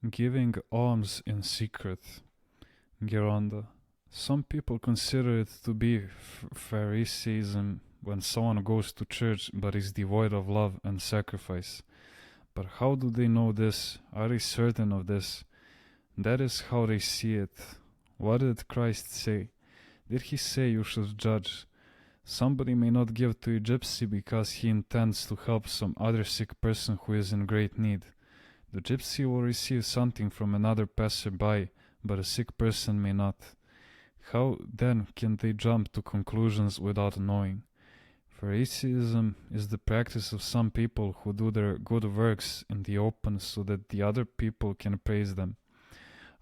Giving alms in secret. Geronda. Some people consider it to be Phariseeism when someone goes to church but is devoid of love and sacrifice. But how do they know this? Are they certain of this? That is how they see it. What did Christ say? Did he say you should judge? Somebody may not give to a gypsy because he intends to help some other sick person who is in great need. The gypsy will receive something from another passerby, but a sick person may not. How then can they jump to conclusions without knowing? Phariseeism is the practice of some people who do their good works in the open so that the other people can praise them.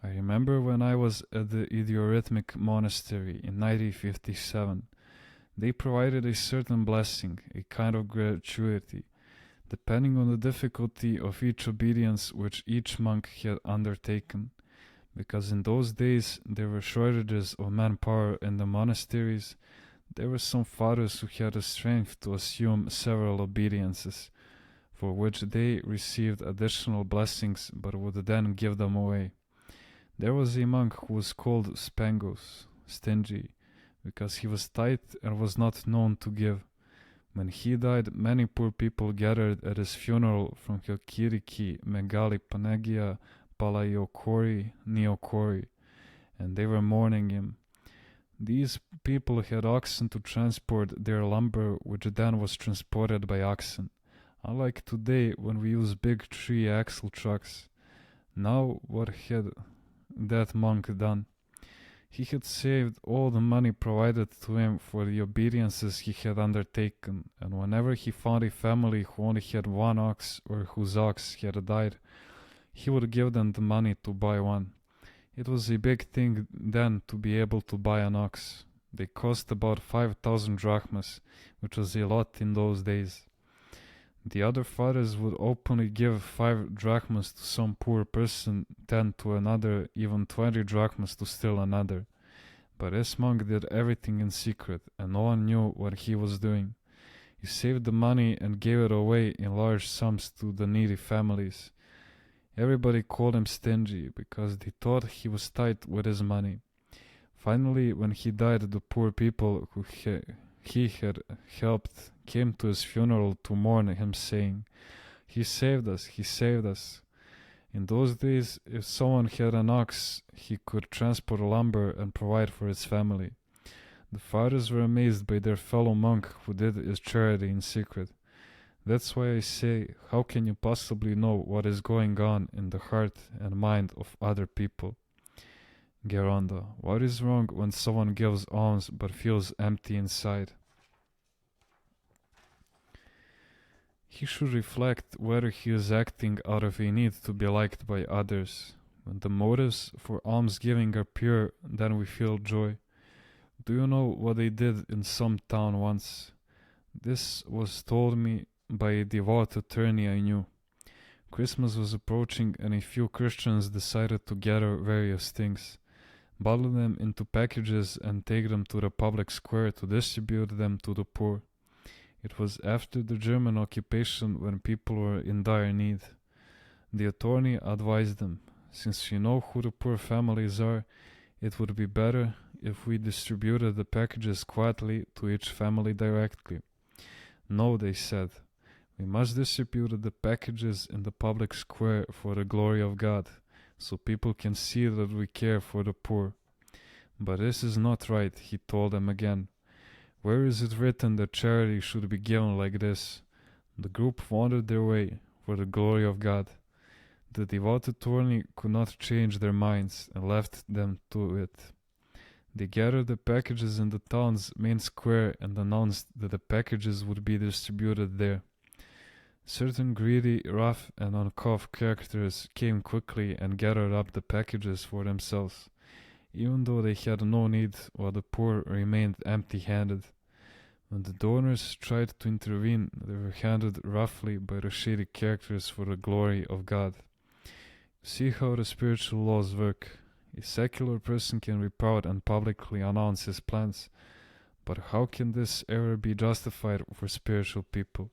I remember when I was at the Idiorhythmic Monastery in 1957, they provided a certain blessing, a kind of gratuity, depending on the difficulty of each obedience which each monk had undertaken. Because in those days there were shortages of manpower in the monasteries, there were some fathers who had the strength to assume several obediences, for which they received additional blessings but would then give them away. There was a monk who was called Spangos, stingy, because he was tight and was not known to give. When he died, many poor people gathered at his funeral from Hilkiriki, Megali, Panagia, Palaiokori, Neokori, and they were mourning him. These people had oxen to transport their lumber, which then was transported by oxen, unlike today when we use big 3-axle trucks. Now what had that monk done? He had saved all the money provided to him for the obediences he had undertaken, and whenever he found a family who only had one ox or whose ox had died, he would give them the money to buy one. It was a big thing then to be able to buy an ox. They cost about 5,000 drachmas, which was a lot in those days. The other fathers would openly give 5 drachmas to some poor person, 10 to another, even 20 drachmas to still another. But this monk did everything in secret, and no one knew what he was doing. He saved the money and gave it away in large sums to the needy families. Everybody called him stingy because they thought he was tight with his money. Finally, when he died, the poor people who he had helped came to his funeral to mourn him, saying, "He saved us, he saved us." In those days, if someone had an ox, he could transport lumber and provide for his family. The fathers were amazed by their fellow monk who did his charity in secret. That's why I say, how can you possibly know what is going on in the heart and mind of other people? Geronda, what is wrong when someone gives alms but feels empty inside? He should reflect whether he is acting out of a need to be liked by others. When the motives for almsgiving are pure, then we feel joy. Do you know what they did in some town once? This was told me by a devout attorney I knew. Christmas was approaching and a few Christians decided to gather various things, bundle them into packages and take them to the public square to distribute them to the poor. It was after the German occupation when people were in dire need. The attorney advised them, since you know who the poor families are, it would be better if we distributed the packages quietly to each family directly. No, they said, we must distribute the packages in the public square for the glory of God, so people can see that we care for the poor. But this is not right, he told them again. Where is it written that charity should be given like this? The group wandered their way for the glory of God. The devout attorney could not change their minds and left them to it. They gathered the packages in the town's main square and announced that the packages would be distributed there. Certain greedy, rough, and uncouth characters came quickly and gathered up the packages for themselves, even though they had no need, while the poor remained empty-handed. When the donors tried to intervene, they were handled roughly by the shady characters for the glory of God. See how the spiritual laws work. A secular person can be proud and publicly announce his plans, but how can this ever be justified for spiritual people?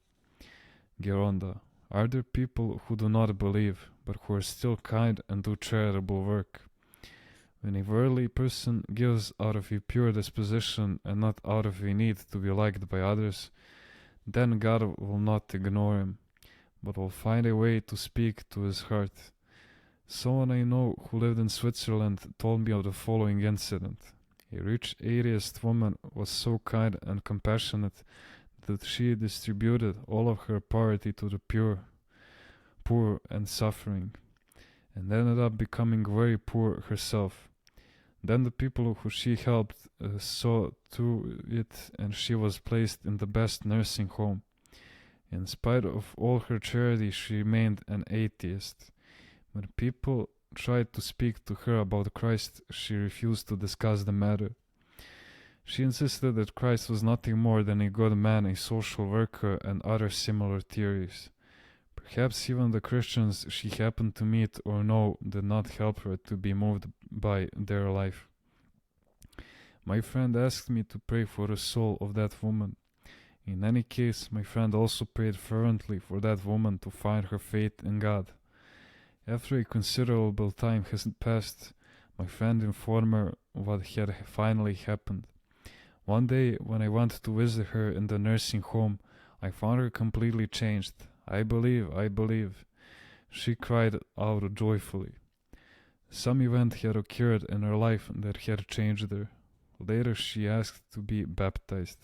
Geronda, Are there people who do not believe, but who are still kind and do charitable work? When a worldly person gives out of a pure disposition and not out of a need to be liked by others, then God will not ignore him, but will find a way to speak to his heart. Someone I know who lived in Switzerland told me of the following incident. A rich atheist woman was so kind and compassionate that she distributed all of her poverty to the poor and suffering, and ended up becoming very poor herself. Then the people who she helped saw to it, and she was placed in the best nursing home. In spite of all her charity, she remained an atheist. When people tried to speak to her about Christ, she refused to discuss the matter. She insisted that Christ was nothing more than a good man, a social worker, and other similar theories. Perhaps even the Christians she happened to meet or know did not help her to be moved by their life. My friend asked me to pray for the soul of that woman. In any case, my friend also prayed fervently for that woman to find her faith in God. After a considerable time has passed, my friend informed her what had finally happened. One day, when I went to visit her in the nursing home, I found her completely changed. I believe, she cried out joyfully. Some event had occurred in her life that had changed her. Later she asked to be baptized.